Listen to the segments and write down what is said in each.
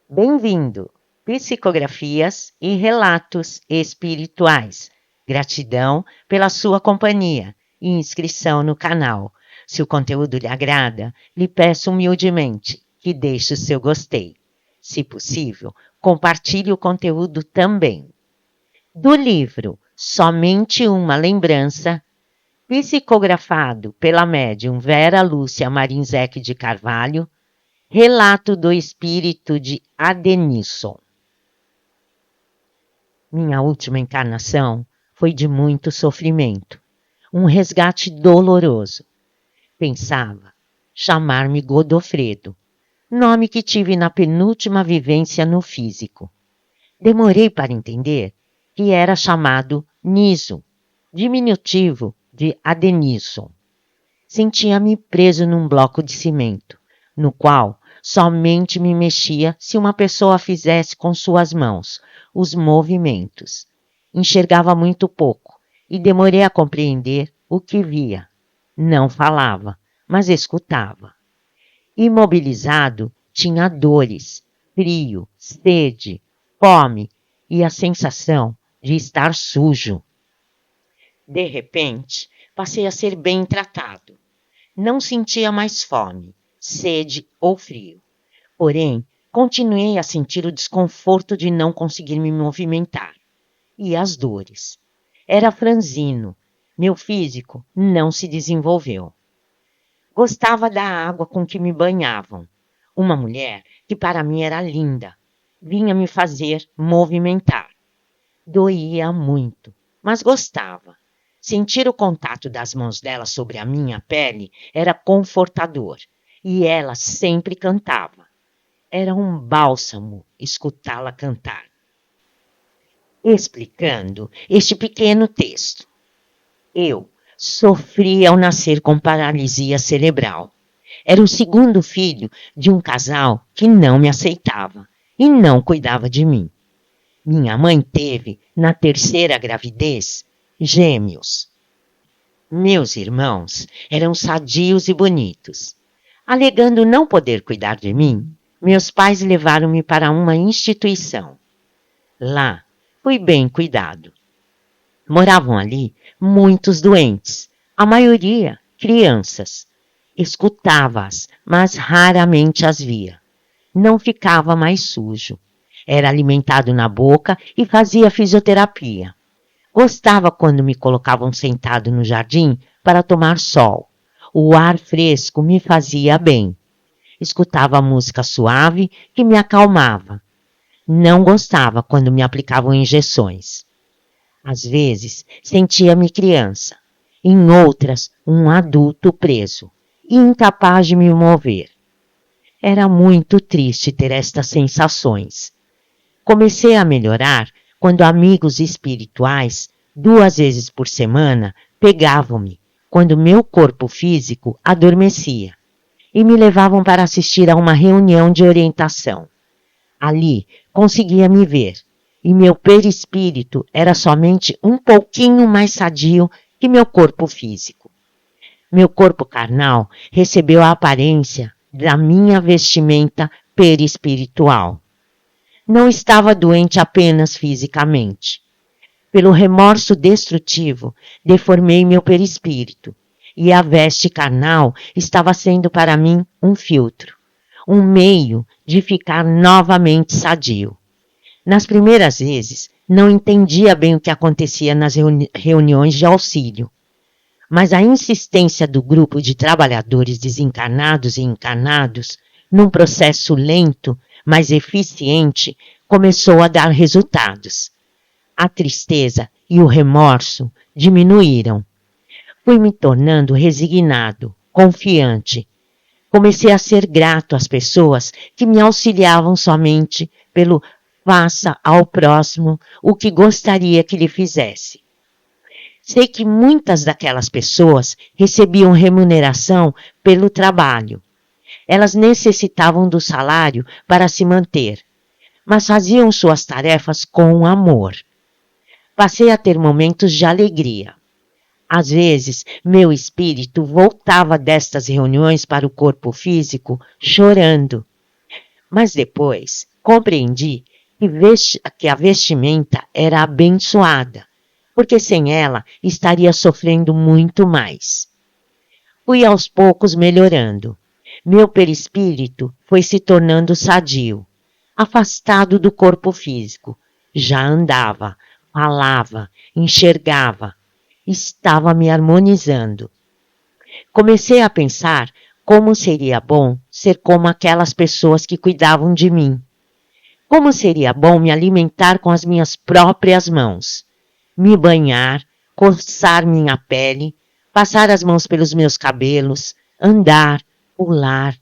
Bem-vindo! Psicografias e relatos espirituais. Gratidão pela sua companhia e inscrição no canal. Se o conteúdo lhe agrada, lhe peço humildemente que deixe o seu gostei. Se possível, compartilhe o conteúdo também. Do livro Somente uma Lembrança, psicografado pela médium Vera Lúcia Marinzec de Carvalho, Relato do Espírito de Adenisson. Minha última encarnação foi de muito sofrimento, um resgate doloroso. Pensava chamar-me Godofredo, nome que tive na penúltima vivência no físico. Demorei para entender que era chamado Niso, diminutivo de Adenisson. Sentia-me preso num bloco de cimento, no qual somente me mexia se uma pessoa fizesse com suas mãos os movimentos. Enxergava muito pouco e demorei a compreender o que via. Não falava, mas escutava. Imobilizado, tinha dores, frio, sede, fome e a sensação de estar sujo. De repente, passei a ser bem tratado. Não sentia mais fome, sede ou frio. Porém, continuei a sentir o desconforto de não conseguir me movimentar. E as dores. Era franzino. Meu físico não se desenvolveu. Gostava da água com que me banhavam. Uma mulher que para mim era linda. Vinha me fazer movimentar. Doía muito, mas gostava. Sentir o contato das mãos dela sobre a minha pele era confortador. E ela sempre cantava. Era um bálsamo escutá-la cantar. Explicando este pequeno texto. Eu sofri ao nascer com paralisia cerebral. Era o segundo filho de um casal que não me aceitava e não cuidava de mim. Minha mãe teve, na terceira gravidez, gêmeos. Meus irmãos eram sadios e bonitos. Alegando não poder cuidar de mim, meus pais levaram-me para uma instituição. Lá, fui bem cuidado. Moravam ali muitos doentes, a maioria crianças. Escutava-as, mas raramente as via. Não ficava mais sujo. Era alimentado na boca e fazia fisioterapia. Gostava quando me colocavam sentado no jardim para tomar sol. O ar fresco me fazia bem. Escutava música suave que me acalmava. Não gostava quando me aplicavam injeções. Às vezes sentia-me criança, em outras um adulto preso, incapaz de me mover. Era muito triste ter estas sensações. Comecei a melhorar quando amigos espirituais, 2 vezes por semana, pegavam-me, quando meu corpo físico adormecia, e me levavam para assistir a uma reunião de orientação. Ali conseguia me ver, e meu perispírito era somente um pouquinho mais sadio que meu corpo físico. Meu corpo carnal recebeu a aparência da minha vestimenta perispiritual. Não estava doente apenas fisicamente. Pelo remorso destrutivo, deformei meu perispírito, e a veste carnal estava sendo para mim um filtro, um meio de ficar novamente sadio. Nas primeiras vezes, não entendia bem o que acontecia nas reuniões de auxílio, mas a insistência do grupo de trabalhadores desencarnados e encarnados, num processo lento, mas eficiente, começou a dar resultados. A tristeza e o remorso diminuíram. Fui me tornando resignado, confiante. Comecei a ser grato às pessoas que me auxiliavam somente pelo faça ao próximo o que gostaria que lhe fizesse. Sei que muitas daquelas pessoas recebiam remuneração pelo trabalho. Elas necessitavam do salário para se manter, mas faziam suas tarefas com amor. Passei a ter momentos de alegria. Às vezes, meu espírito voltava destas reuniões para o corpo físico chorando. Mas depois, Compreendi que a vestimenta era abençoada, porque sem ela estaria sofrendo muito mais. Fui aos poucos melhorando. Meu perispírito foi se tornando sadio, afastado do corpo físico. Já andava, falava, enxergava. Estava me harmonizando. Comecei a pensar como seria bom ser como aquelas pessoas que cuidavam de mim. Como seria bom me alimentar com as minhas próprias mãos, me banhar, coçar minha pele, passar as mãos pelos meus cabelos, andar, pular,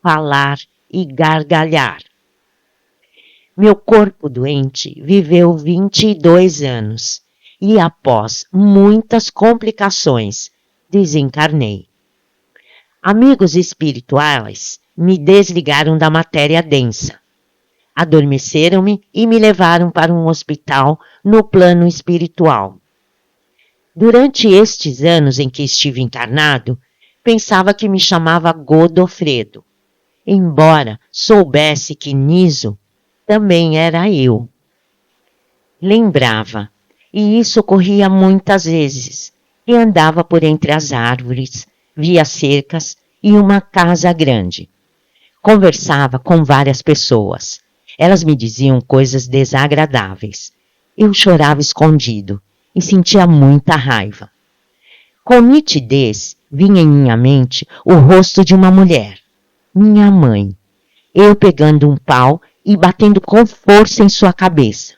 falar e gargalhar. Meu corpo doente viveu 22 anos e, após muitas complicações, desencarnei. Amigos espirituais me desligaram da matéria densa. Adormeceram-me e me levaram para um hospital no plano espiritual. Durante estes anos em que estive encarnado, pensava que me chamava Godofredo, embora soubesse que Niso também era eu. Lembrava, e isso ocorria muitas vezes, e andava por entre as árvores, via cercas e uma casa grande. Conversava com várias pessoas. Elas me diziam coisas desagradáveis. Eu chorava escondido e sentia muita raiva. Com nitidez vinha em minha mente o rosto de uma mulher, minha mãe, eu pegando um pau e batendo com força em sua cabeça.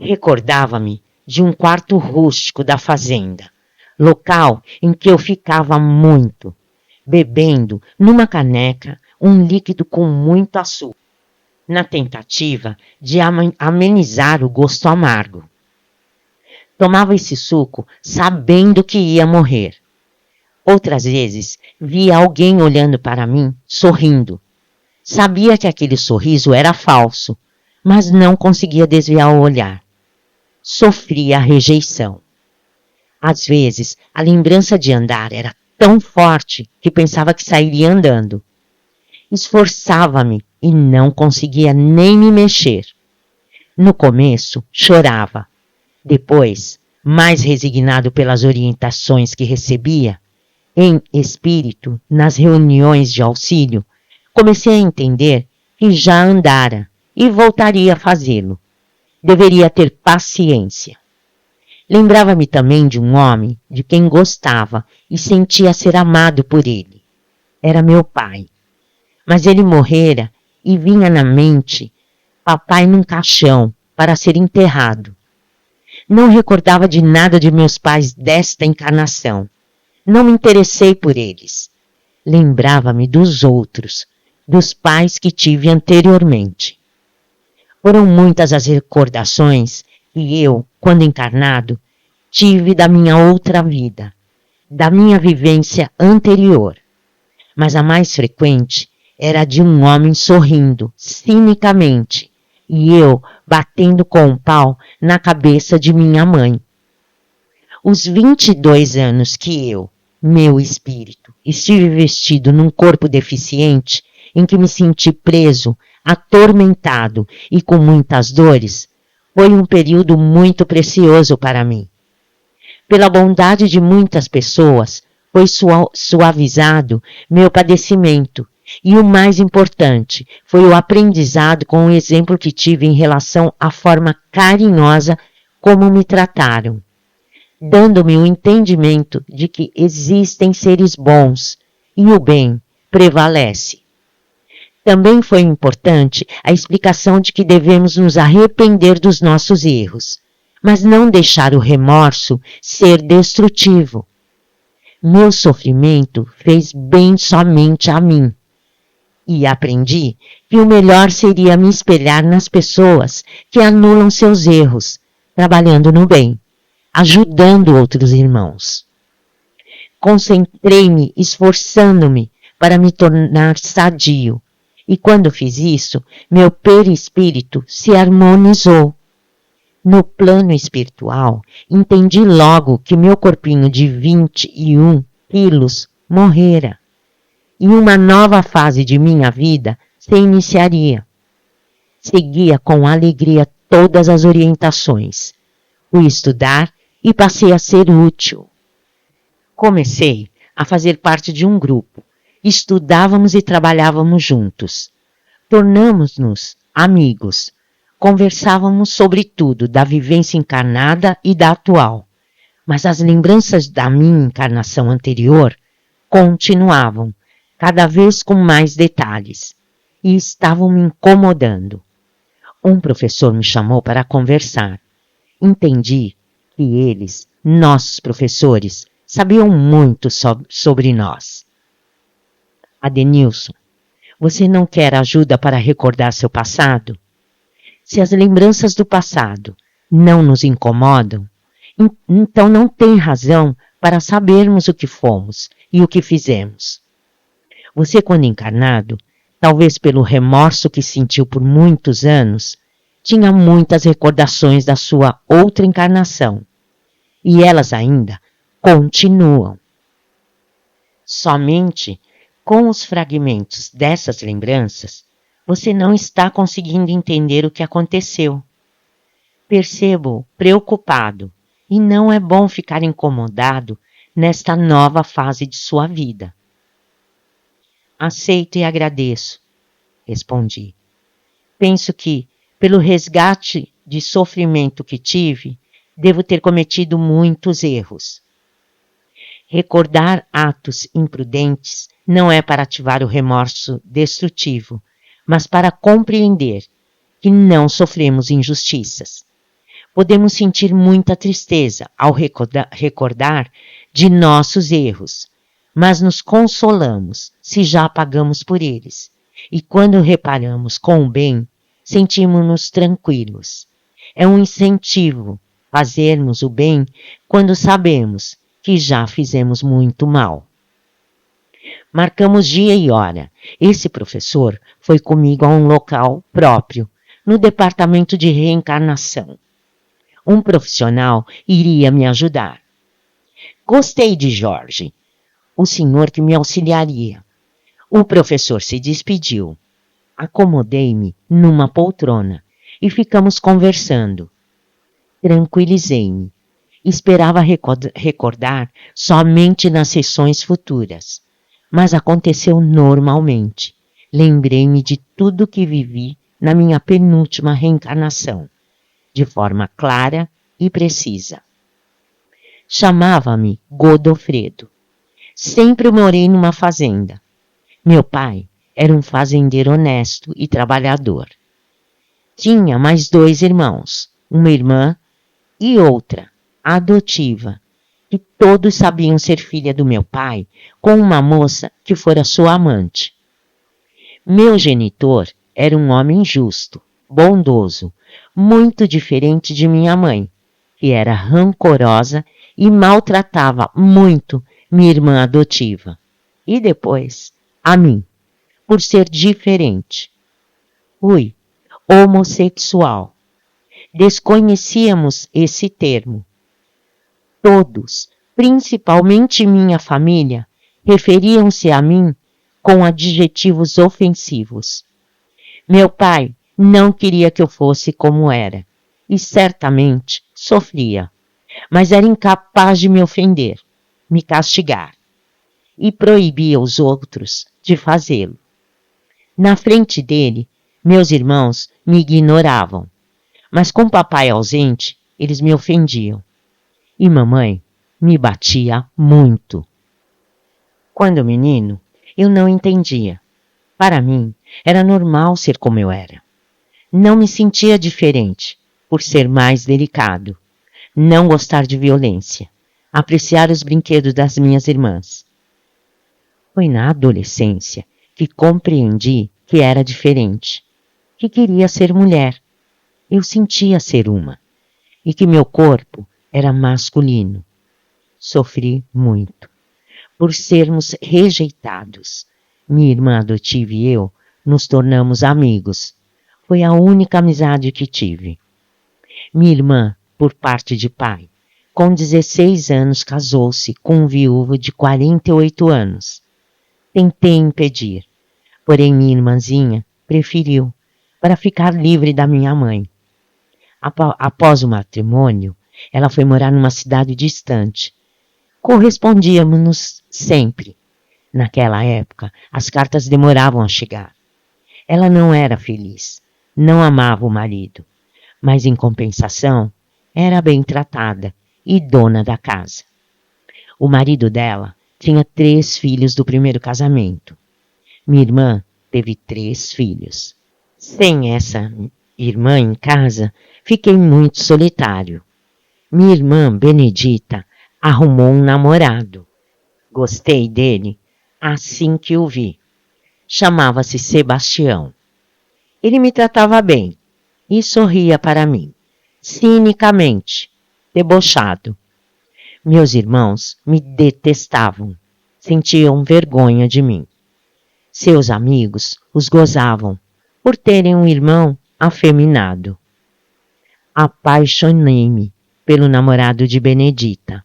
Recordava-me de um quarto rústico da fazenda, local em que eu ficava muito, bebendo numa caneca um líquido com muito açúcar, na tentativa de amenizar o gosto amargo. Tomava esse suco sabendo que ia morrer. Outras vezes via alguém olhando para mim, sorrindo. Sabia que aquele sorriso era falso, mas não conseguia desviar o olhar. Sofria a rejeição. Às vezes, a lembrança de andar era tão forte que pensava que sairia andando. Esforçava-me e não conseguia nem me mexer. No começo, chorava. Depois, mais resignado pelas orientações que recebia, em espírito, nas reuniões de auxílio, comecei a entender que já andara e voltaria a fazê-lo. Deveria ter paciência. Lembrava-me também de um homem de quem gostava e sentia ser amado por ele. Era meu pai. Mas ele morrera e vinha na mente papai num caixão para ser enterrado. Não recordava de nada de meus pais desta encarnação. Não me interessei por eles. Lembrava-me dos outros, dos pais que tive anteriormente. Foram muitas as recordações que eu, quando encarnado, tive da minha outra vida, da minha vivência anterior. Mas a mais frequente era de um homem sorrindo, cinicamente, e eu batendo com um pau na cabeça de minha mãe. Os 22 anos que eu, meu espírito, estive vestido num corpo deficiente, em que me senti preso, atormentado e com muitas dores, foi um período muito precioso para mim. Pela bondade de muitas pessoas, foi suavizado meu padecimento, e o mais importante foi o aprendizado com o exemplo que tive em relação à forma carinhosa como me trataram, dando-me o entendimento de que existem seres bons e o bem prevalece. Também foi importante a explicação de que devemos nos arrepender dos nossos erros, mas não deixar o remorso ser destrutivo. Meu sofrimento fez bem somente a mim. E aprendi que o melhor seria me espelhar nas pessoas que anulam seus erros, trabalhando no bem, ajudando outros irmãos. Concentrei-me esforçando-me para me tornar sadio, e quando fiz isso, meu perispírito se harmonizou. No plano espiritual, entendi logo que meu corpinho de 21 quilos morrera. E uma nova fase de minha vida se iniciaria. Seguia com alegria todas as orientações. Fui estudar e passei a ser útil. Comecei a fazer parte de um grupo. Estudávamos e trabalhávamos juntos. Tornamos-nos amigos. Conversávamos sobre tudo, da vivência encarnada e da atual. Mas as lembranças da minha encarnação anterior continuavam, cada vez com mais detalhes, e estavam me incomodando. Um professor me chamou para conversar. Entendi que eles, nossos professores, sabiam muito sobre nós. Adenilson, você não quer ajuda para recordar seu passado? Se as lembranças do passado não nos incomodam, então não tem razão para sabermos o que fomos e o que fizemos. Você, quando encarnado, talvez pelo remorso que sentiu por muitos anos, tinha muitas recordações da sua outra encarnação. E elas ainda continuam. Somente com os fragmentos dessas lembranças, você não está conseguindo entender o que aconteceu. Percebo preocupado, e não é bom ficar incomodado nesta nova fase de sua vida. Aceito e agradeço, respondi. Penso que, pelo resgate de sofrimento que tive, devo ter cometido muitos erros. Recordar atos imprudentes não é para ativar o remorso destrutivo, mas para compreender que não sofremos injustiças. Podemos sentir muita tristeza ao recordar de nossos erros, mas nos consolamos se já pagamos por eles. E quando reparamos com o bem, sentimos-nos tranquilos. É um incentivo fazermos o bem quando sabemos que já fizemos muito mal. Marcamos dia e hora. Esse professor foi comigo a um local próprio, no departamento de reencarnação. Um profissional iria me ajudar. Gostei de Jorge, o senhor que me auxiliaria. O professor se despediu. Acomodei-me numa poltrona e ficamos conversando. Tranquilizei-me. Esperava recordar somente nas sessões futuras, mas aconteceu normalmente. Lembrei-me de tudo que vivi na minha penúltima reencarnação, de forma clara e precisa. Chamava-me Godofredo. Sempre morei numa fazenda. Meu pai era um fazendeiro honesto e trabalhador. Tinha mais 2 irmãos, uma irmã e outra, adotiva, que todos sabiam ser filha do meu pai, com uma moça que fora sua amante. Meu genitor era um homem justo, bondoso, muito diferente de minha mãe, que era rancorosa e maltratava muito minha irmã adotiva. E depois, a mim, por ser diferente. Fui homossexual. Desconhecíamos esse termo. Todos, principalmente minha família, referiam-se a mim com adjetivos ofensivos. Meu pai não queria que eu fosse como era, e certamente sofria, mas era incapaz de me ofender, me castigar, e proibia os outros de fazê-lo. Na frente dele, meus irmãos me ignoravam, mas com papai ausente, eles me ofendiam. E mamãe me batia muito. Quando menino, eu não entendia. Para mim, era normal ser como eu era. Não me sentia diferente, por ser mais delicado, não gostar de violência, apreciar os brinquedos das minhas irmãs. Foi na adolescência que compreendi que era diferente, que queria ser mulher. Eu sentia ser uma, e que meu corpo era masculino. Sofri muito. Por sermos rejeitados, minha irmã adotiva e eu nos tornamos amigos. Foi a única amizade que tive. Minha irmã, por parte de pai, com 16 anos casou-se com um viúvo de 48 anos. Tentei impedir, porém minha irmãzinha preferiu, para ficar livre da minha mãe. Após o matrimônio, ela foi morar numa cidade distante. Correspondíamos sempre. Naquela época, as cartas demoravam a chegar. Ela não era feliz, não amava o marido, mas em compensação, era bem tratada e dona da casa. O marido dela tinha 3 filhos do primeiro casamento. Minha irmã teve 3 filhos. Sem essa irmã em casa, fiquei muito solitário. Minha irmã Benedita arrumou um namorado. Gostei dele assim que o vi. Chamava-se Sebastião. Ele me tratava bem e sorria para mim, cinicamente, debochado. Meus irmãos me detestavam, sentiam vergonha de mim. Seus amigos os gozavam por terem um irmão afeminado. Apaixonei-me pelo namorado de Benedita.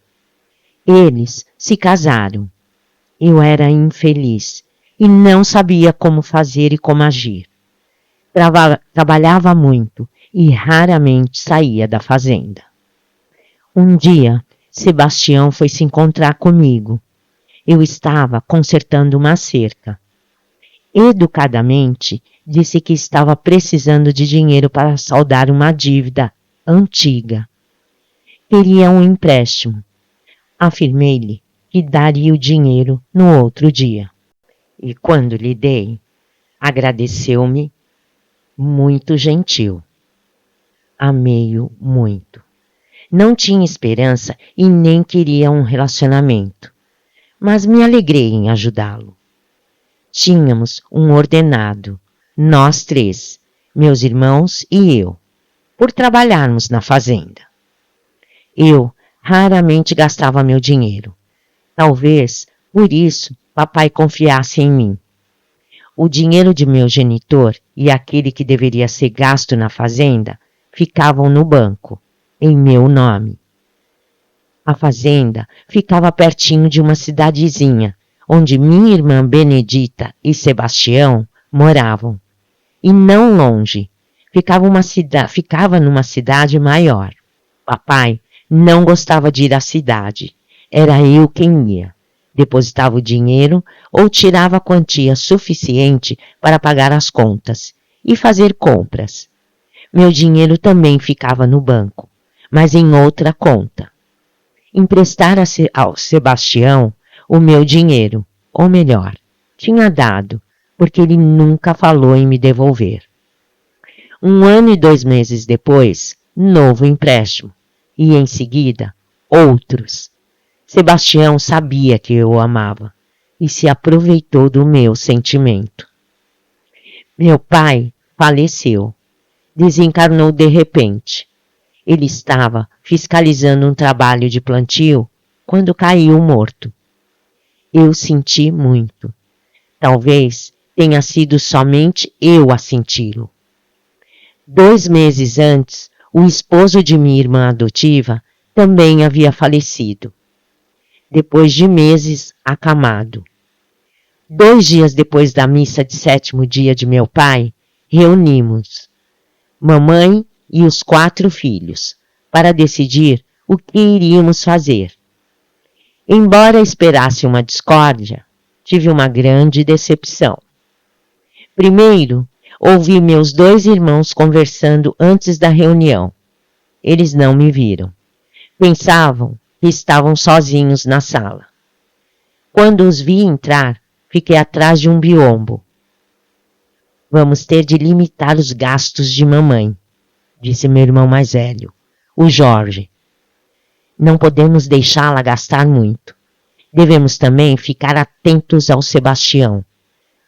Eles se casaram. Eu era infeliz e não sabia como fazer e como agir. Trabalhava muito e raramente saía da fazenda. Um dia, Sebastião foi se encontrar comigo. Eu estava consertando uma cerca. Educadamente, disse que estava precisando de dinheiro para saldar uma dívida antiga. Queria um empréstimo. Afirmei-lhe que daria o dinheiro no outro dia. E quando lhe dei, agradeceu-me, muito gentil. Amei-o muito. Não tinha esperança e nem queria um relacionamento, mas me alegrei em ajudá-lo. Tínhamos um ordenado, nós 3, meus irmãos e eu, por trabalharmos na fazenda. Eu raramente gastava meu dinheiro. Talvez, por isso, papai confiasse em mim. O dinheiro de meu genitor e aquele que deveria ser gasto na fazenda ficavam no banco, em meu nome. A fazenda ficava pertinho de uma cidadezinha, onde minha irmã Benedita e Sebastião moravam. E não longe, ficava numa cidade maior. Papai não gostava de ir à cidade, era eu quem ia. Depositava o dinheiro ou tirava a quantia suficiente para pagar as contas e fazer compras. Meu dinheiro também ficava no banco, mas em outra conta. Emprestar ao Sebastião o meu dinheiro, ou melhor, tinha dado, porque ele nunca falou em me devolver. 1 ano e 2 meses depois, novo empréstimo, e em seguida, outros. Sebastião sabia que eu o amava e se aproveitou do meu sentimento. Meu pai faleceu, desencarnou de repente. Ele estava fiscalizando um trabalho de plantio quando caiu morto. Eu senti muito. Talvez tenha sido somente eu a senti-lo. 2 meses antes, o esposo de minha irmã adotiva também havia falecido. Depois de meses acamado. 2 dias depois da missa de 7º dia de meu pai, reunimos mamãe e os 4 filhos para decidir o que iríamos fazer. Embora esperasse uma discórdia, tive uma grande decepção. Primeiro, ouvi meus 2 irmãos conversando antes da reunião. Eles não me viram. Pensavam que estavam sozinhos na sala. Quando os vi entrar, fiquei atrás de um biombo. Vamos ter de limitar os gastos de mamãe, disse meu irmão mais velho, o Jorge. Não podemos deixá-la gastar muito. Devemos também ficar atentos ao Sebastião.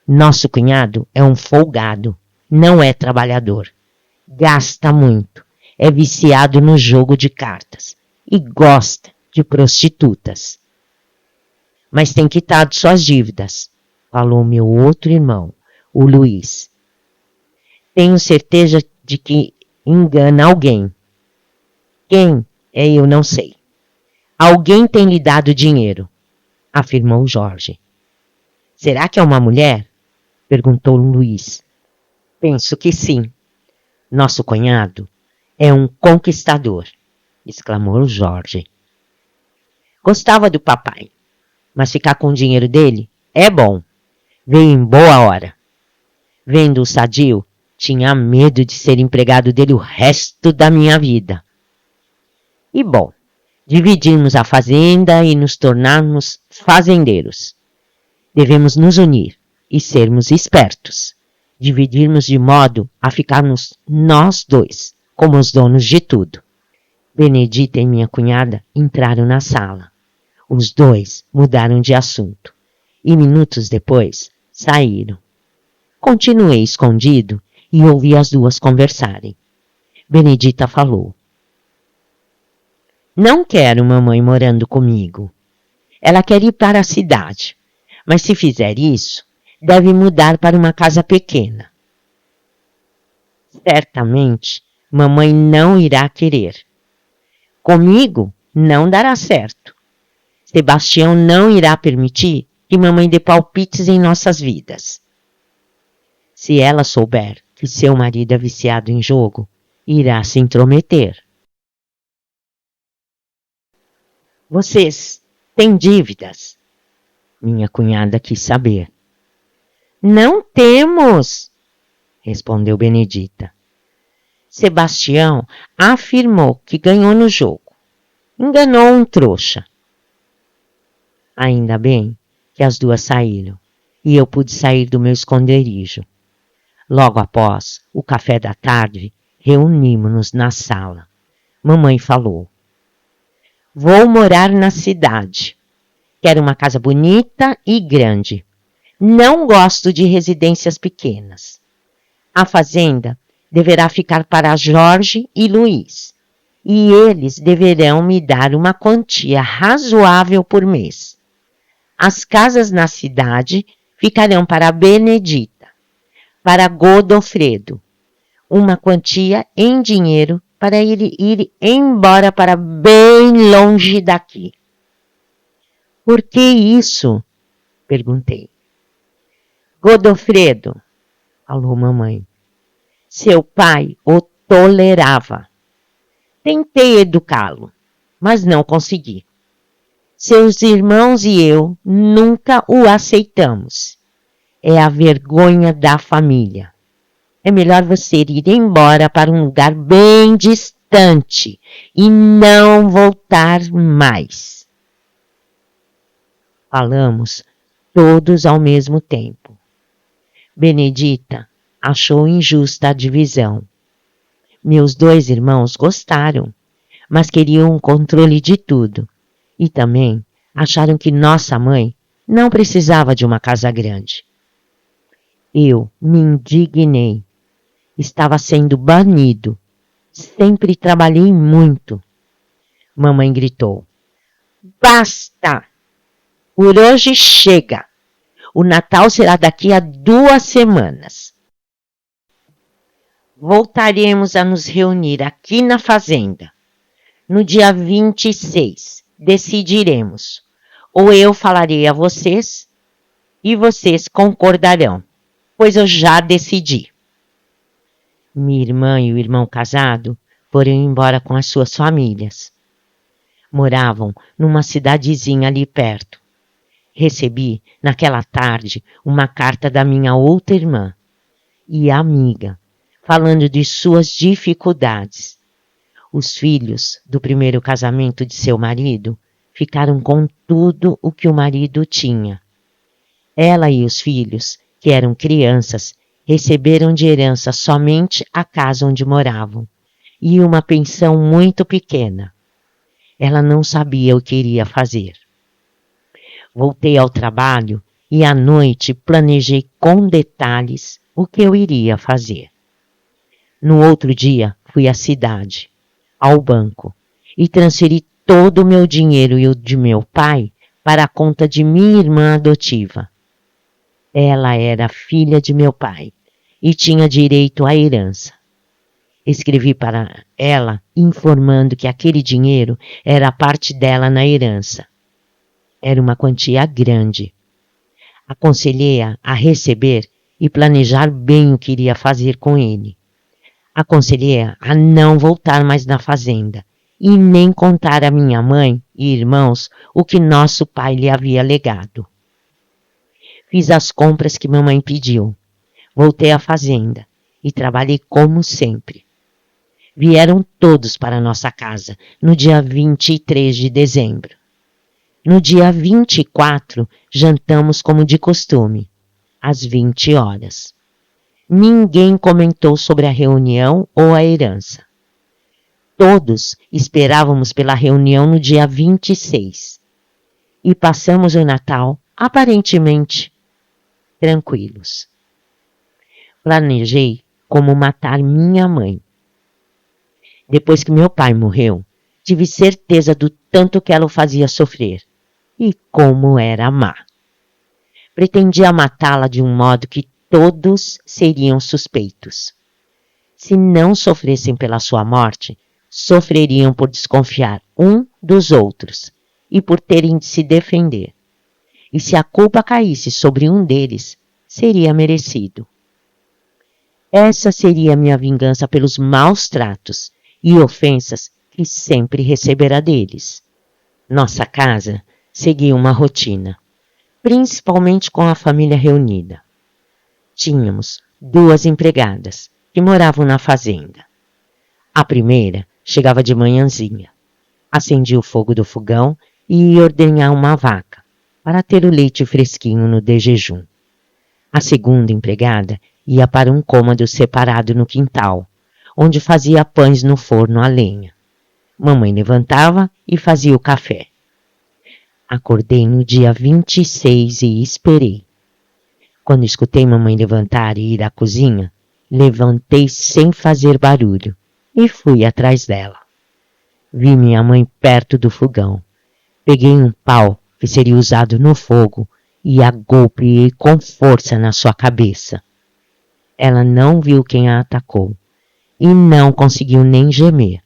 Nosso cunhado é um folgado, não é trabalhador. Gasta muito, é viciado no jogo de cartas e gosta de prostitutas. Mas tem quitado suas dívidas, falou meu outro irmão, o Luiz. Tenho certeza de que engana alguém. Quem é eu não sei. Alguém tem lhe dado dinheiro, afirmou Jorge. Será que é uma mulher? Perguntou Luiz. Penso que sim, Nosso cunhado é um conquistador, exclamou Jorge. Gostava do papai, mas ficar com o dinheiro dele é bom. Veio em boa hora. Vendo o sadio, tinha medo de ser empregado dele o resto da minha vida. E bom, dividimos a fazenda e nos tornarmos fazendeiros. Devemos nos unir e sermos espertos. Dividirmos de modo a ficarmos nós dois como os donos de tudo. Benedita e minha cunhada entraram na sala. Os dois mudaram de assunto e minutos depois saíram. Continuei escondido e ouvi as duas conversarem. Benedita falou: Não quero mamãe morando comigo. Ela quer ir para a cidade, mas se fizer isso, deve mudar para uma casa pequena. Certamente, mamãe não irá querer. Comigo, não dará certo. Sebastião não irá permitir que mamãe dê palpites em nossas vidas. Se ela souber que seu marido é viciado em jogo, irá se intrometer. Vocês têm dívidas? Minha cunhada quis saber. Não temos, respondeu Benedita. Sebastião afirmou que ganhou no jogo. Enganou um trouxa. Ainda bem que as duas saíram e eu pude sair do meu esconderijo. Logo após o café da tarde, reunimos-nos na sala. Mamãe falou: Vou morar na cidade. Quero uma casa bonita e grande. Não gosto de residências pequenas. A fazenda deverá ficar para Jorge e Luiz, e eles deverão me dar uma quantia razoável por mês. As casas na cidade ficarão para Benedita, para Godofredo, uma quantia em dinheiro para ele ir embora para bem longe daqui. Por que isso? Perguntei. Godofredo, falou mamãe. Seu pai o tolerava. Tentei educá-lo, mas não consegui. Seus irmãos e eu nunca o aceitamos. É a vergonha da família. É melhor você ir embora para um lugar bem distante e não voltar mais. Falamos todos ao mesmo tempo. Benedita achou injusta a divisão. Meus dois irmãos gostaram, mas queriam o controle de tudo. E também acharam que nossa mãe não precisava de uma casa grande. Eu me indignei. Estava sendo banido. Sempre trabalhei muito. Mamãe gritou: Basta! Por hoje chega! O Natal será daqui a 2 semanas. Voltaremos a nos reunir aqui na fazenda. No dia 26, decidiremos. Ou eu falarei a vocês e vocês concordarão, pois eu já decidi. Minha irmã e o irmão casado foram embora com as suas famílias. Moravam numa cidadezinha ali perto. Recebi, naquela tarde, uma carta da minha outra irmã e amiga, falando de suas dificuldades. Os filhos do primeiro casamento de seu marido ficaram com tudo o que o marido tinha. Ela e os filhos, que eram crianças, receberam de herança somente a casa onde moravam e uma pensão muito pequena. Ela não sabia o que iria fazer. Voltei ao trabalho e à noite planejei com detalhes o que eu iria fazer. No outro dia fui à cidade, ao banco, e transferi todo o meu dinheiro e o de meu pai para a conta de minha irmã adotiva. Ela era filha de meu pai e tinha direito à herança. Escrevi para ela informando que aquele dinheiro era a parte dela na herança. Era uma quantia grande. Aconselhei-a a receber e planejar bem o que iria fazer com ele. Aconselhei-a a não voltar mais na fazenda e nem contar a minha mãe e irmãos o que nosso pai lhe havia legado. Fiz as compras que mamãe pediu. Voltei à fazenda e trabalhei como sempre. Vieram todos para nossa casa no dia 23 de dezembro. No dia 24, jantamos como de costume, às 20 horas. Ninguém comentou sobre a reunião ou a herança. Todos esperávamos pela reunião no dia 26 e passamos o Natal aparentemente tranquilos. Planejei como matar minha mãe. Depois que meu pai morreu, tive certeza do tanto que ela o fazia sofrer e como era má. Pretendia matá-la de um modo que todos seriam suspeitos. Se não sofressem pela sua morte, sofreriam por desconfiar um dos outros e por terem de se defender. E se a culpa caísse sobre um deles, seria merecido. Essa seria minha vingança pelos maus tratos e ofensas que sempre recebera deles. Nossa casa seguia uma rotina, principalmente com a família reunida. Tínhamos 2 empregadas que moravam na fazenda. A primeira chegava de manhãzinha, acendia o fogo do fogão e ia ordenhar uma vaca para ter o leite fresquinho no de jejum. A segunda empregada ia para um cômodo separado no quintal, onde fazia pães no forno a lenha. Mamãe levantava e fazia o café. Acordei no dia 26 e esperei. Quando escutei mamãe levantar e ir à cozinha, levantei sem fazer barulho e fui atrás dela. Vi minha mãe perto do fogão. Peguei um pau que seria usado no fogo e a golpeei com força na sua cabeça. Ela não viu quem a atacou e não conseguiu nem gemer.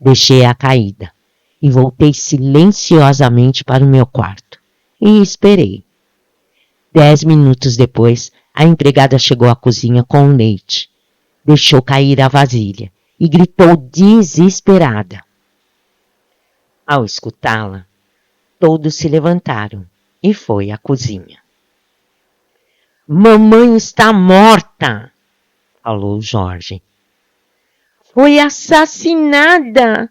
Deixei-a caída e voltei silenciosamente para o meu quarto e esperei. 10 minutos depois, a empregada chegou à cozinha com o leite, deixou cair a vasilha e gritou desesperada. Ao escutá-la, todos se levantaram e foi à cozinha. Mamãe está morta, falou Jorge. Foi assassinada,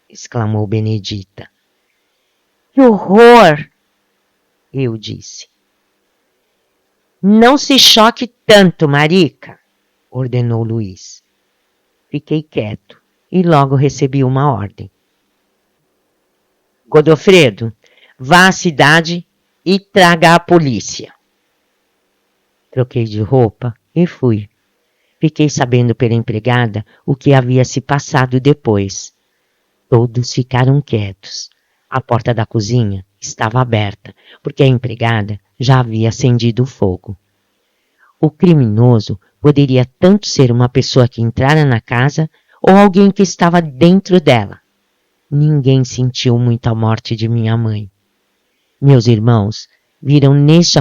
exclamou Benedita. Que horror, eu disse. Não se choque tanto, Marica, ordenou Luiz. Fiquei quieto e logo recebi uma ordem. Godofredo, vá à cidade e traga a polícia. Troquei de roupa e fui. Fiquei sabendo pela empregada o que havia se passado depois. Todos ficaram quietos. A porta da cozinha estava aberta, porque a empregada já havia acendido o fogo. O criminoso poderia tanto ser uma pessoa que entrara na casa ou alguém que estava dentro dela. Ninguém sentiu muito a morte de minha mãe. Meus irmãos viram neste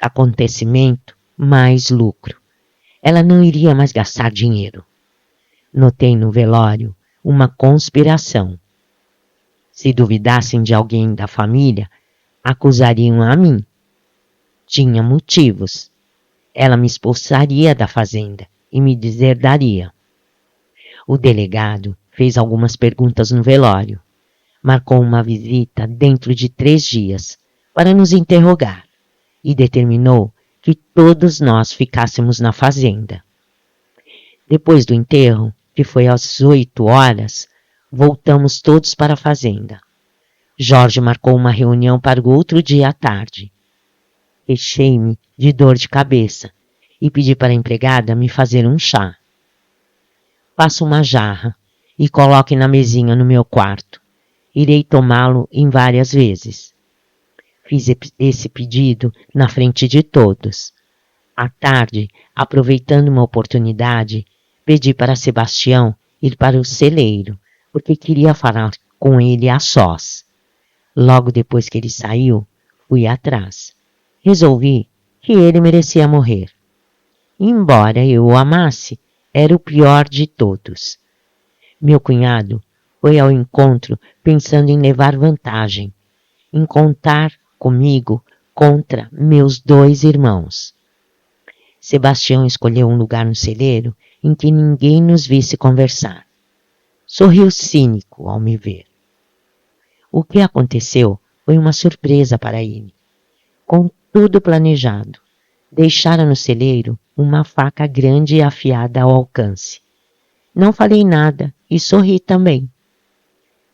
acontecimento mais lucro. Ela não iria mais gastar dinheiro. Notei no velório uma conspiração. Se duvidassem de alguém da família, acusariam a mim. Tinha motivos. Ela me expulsaria da fazenda e me deserdaria. O delegado fez algumas perguntas no velório. Marcou uma visita dentro de 3 dias para nos interrogar e determinou que todos nós ficássemos na fazenda. Depois do enterro, que foi às 8 horas, voltamos todos para a fazenda. Jorge marcou uma reunião para o outro dia à tarde. Queixei-me de dor de cabeça e pedi para a empregada me fazer um chá. Faça uma jarra e coloque na mesinha no meu quarto. Irei tomá-lo em várias vezes. Fiz esse pedido na frente de todos. À tarde, aproveitando uma oportunidade, pedi para Sebastião ir para o celeiro, porque queria falar com ele a sós. Logo depois que ele saiu, fui atrás. Resolvi que ele merecia morrer. Embora eu o amasse, era o pior de todos. Meu cunhado foi ao encontro pensando em levar vantagem, em contar comigo contra meus 2 irmãos. Sebastião escolheu um lugar no celeiro em que ninguém nos visse conversar. Sorriu cínico ao me ver. O que aconteceu foi uma surpresa para ele. Com tudo planejado, deixara no celeiro uma faca grande e afiada ao alcance. Não falei nada e sorri também.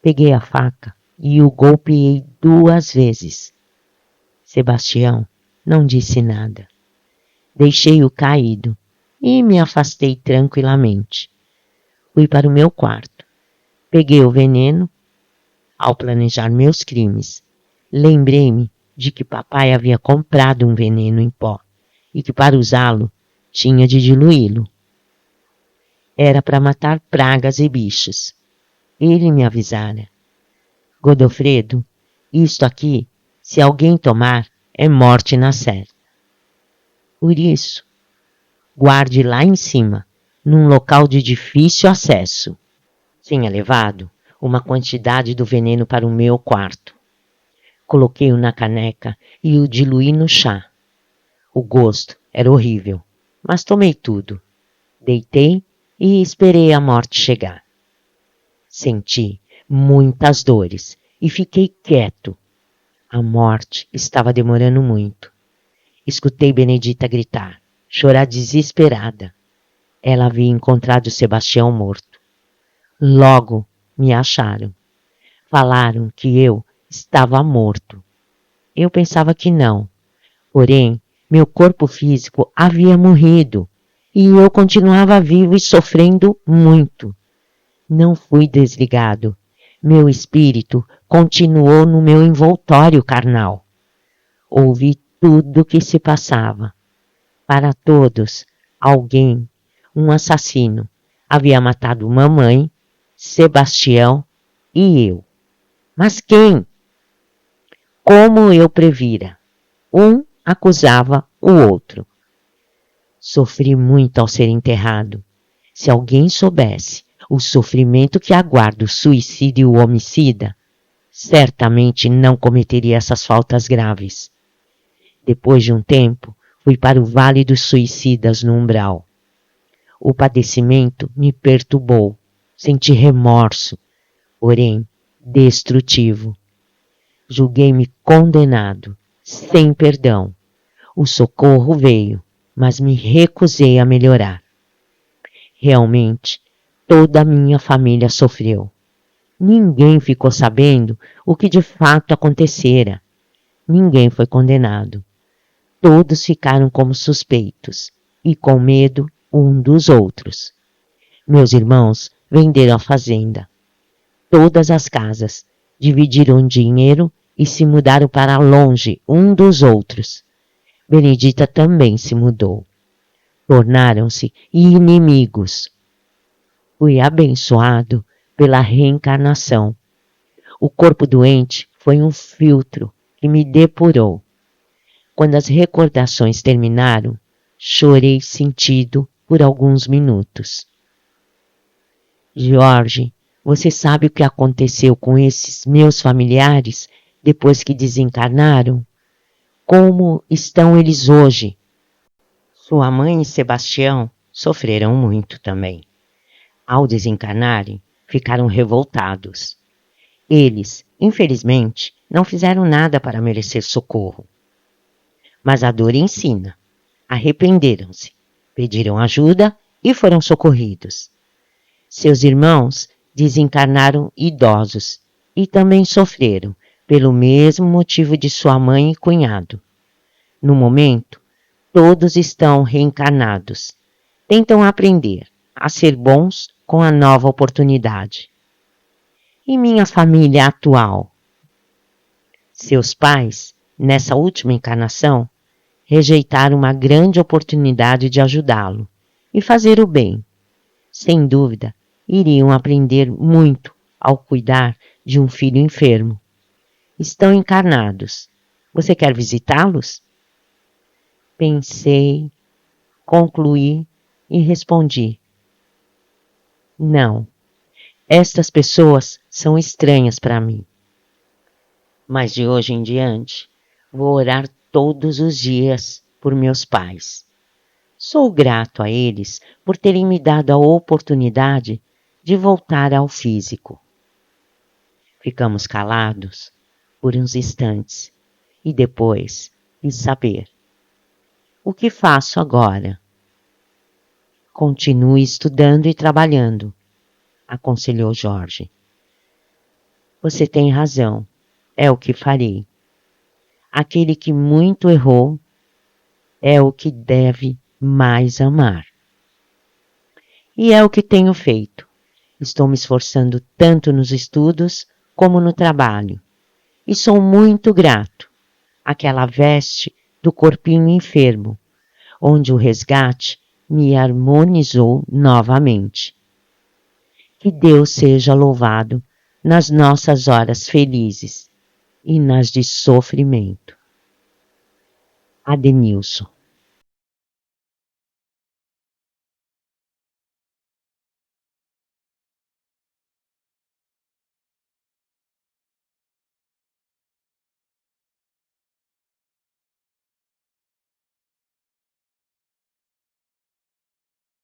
Peguei a faca e o golpeei 2 vezes. Sebastião não disse nada. Deixei-o caído e me afastei tranquilamente. Fui para o meu quarto. Peguei o veneno. Ao planejar meus crimes, lembrei-me de que papai havia comprado um veneno em pó e que para usá-lo tinha de diluí-lo. Era para matar pragas e bichos. Ele me avisara. Godofredo, isto aqui, se alguém tomar, é morte na certa. Por isso, guarde lá em cima, num local de difícil acesso. Tinha levado uma quantidade do veneno para o meu quarto. Coloquei-o na caneca e o diluí no chá. O gosto era horrível, mas tomei tudo. Deitei e esperei a morte chegar. Senti muitas dores e fiquei quieto. A morte estava demorando muito. Escutei Benedita gritar, chorar desesperada. Ela havia encontrado Sebastião morto. Logo me acharam. Falaram que eu estava morto. Eu pensava que não. Porém, meu corpo físico havia morrido e eu continuava vivo e sofrendo muito. Não fui desligado. Meu espírito continuou no meu envoltório carnal. Ouvi tudo o que se passava. Para todos, alguém, um assassino, havia matado mamãe, Sebastião e eu. Mas quem? Como eu previra, um acusava o outro. Sofri muito ao ser enterrado. Se alguém soubesse o sofrimento que aguarda o suicida e o homicida, certamente não cometeria essas faltas graves. Depois de um tempo, fui para o Vale dos Suicidas no umbral. O padecimento me perturbou. Senti remorso, porém destrutivo. Julguei-me condenado, sem perdão. O socorro veio, mas me recusei a melhorar. Realmente, toda a minha família sofreu. Ninguém ficou sabendo o que de fato acontecera. Ninguém foi condenado. Todos ficaram como suspeitos e com medo um dos outros. Meus irmãos venderam a fazenda. Todas as casas, dividiram dinheiro e se mudaram para longe um dos outros. Benedita também se mudou. Tornaram-se inimigos. Fui abençoado pela reencarnação. O corpo doente foi um filtro que me depurou. Quando as recordações terminaram, chorei sentido por alguns minutos. Jorge, você sabe o que aconteceu com esses meus familiares depois que desencarnaram? Como estão eles hoje? Sua mãe e Sebastião sofreram muito também. Ao desencarnarem, ficaram revoltados. Eles, infelizmente, não fizeram nada para merecer socorro. Mas a dor ensina. Arrependeram-se, pediram ajuda e foram socorridos. Seus irmãos desencarnaram idosos e também sofreram pelo mesmo motivo de sua mãe e cunhado. No momento, todos estão reencarnados. Tentam aprender a ser bons com a nova oportunidade. E minha família atual? Seus pais, nessa última encarnação, rejeitaram uma grande oportunidade de ajudá-lo e fazer o bem. Sem dúvida, iriam aprender muito ao cuidar de um filho enfermo. Estão encarnados. Você quer visitá-los? Pensei, concluí e respondi. Não, estas pessoas são estranhas para mim. Mas de hoje em diante, vou orar todos os dias por meus pais. Sou grato a eles por terem me dado a oportunidade de voltar ao físico. Ficamos calados por uns instantes e depois quis saber: o que faço agora? Continue estudando e trabalhando, aconselhou Jorge. Você tem razão, é o que farei. Aquele que muito errou é o que deve mais amar. E é o que tenho feito. Estou me esforçando tanto nos estudos como no trabalho. E sou muito grato àquela veste do corpinho enfermo, onde o resgate me harmonizou novamente. Que Deus seja louvado nas nossas horas felizes e nas de sofrimento. Adenilson.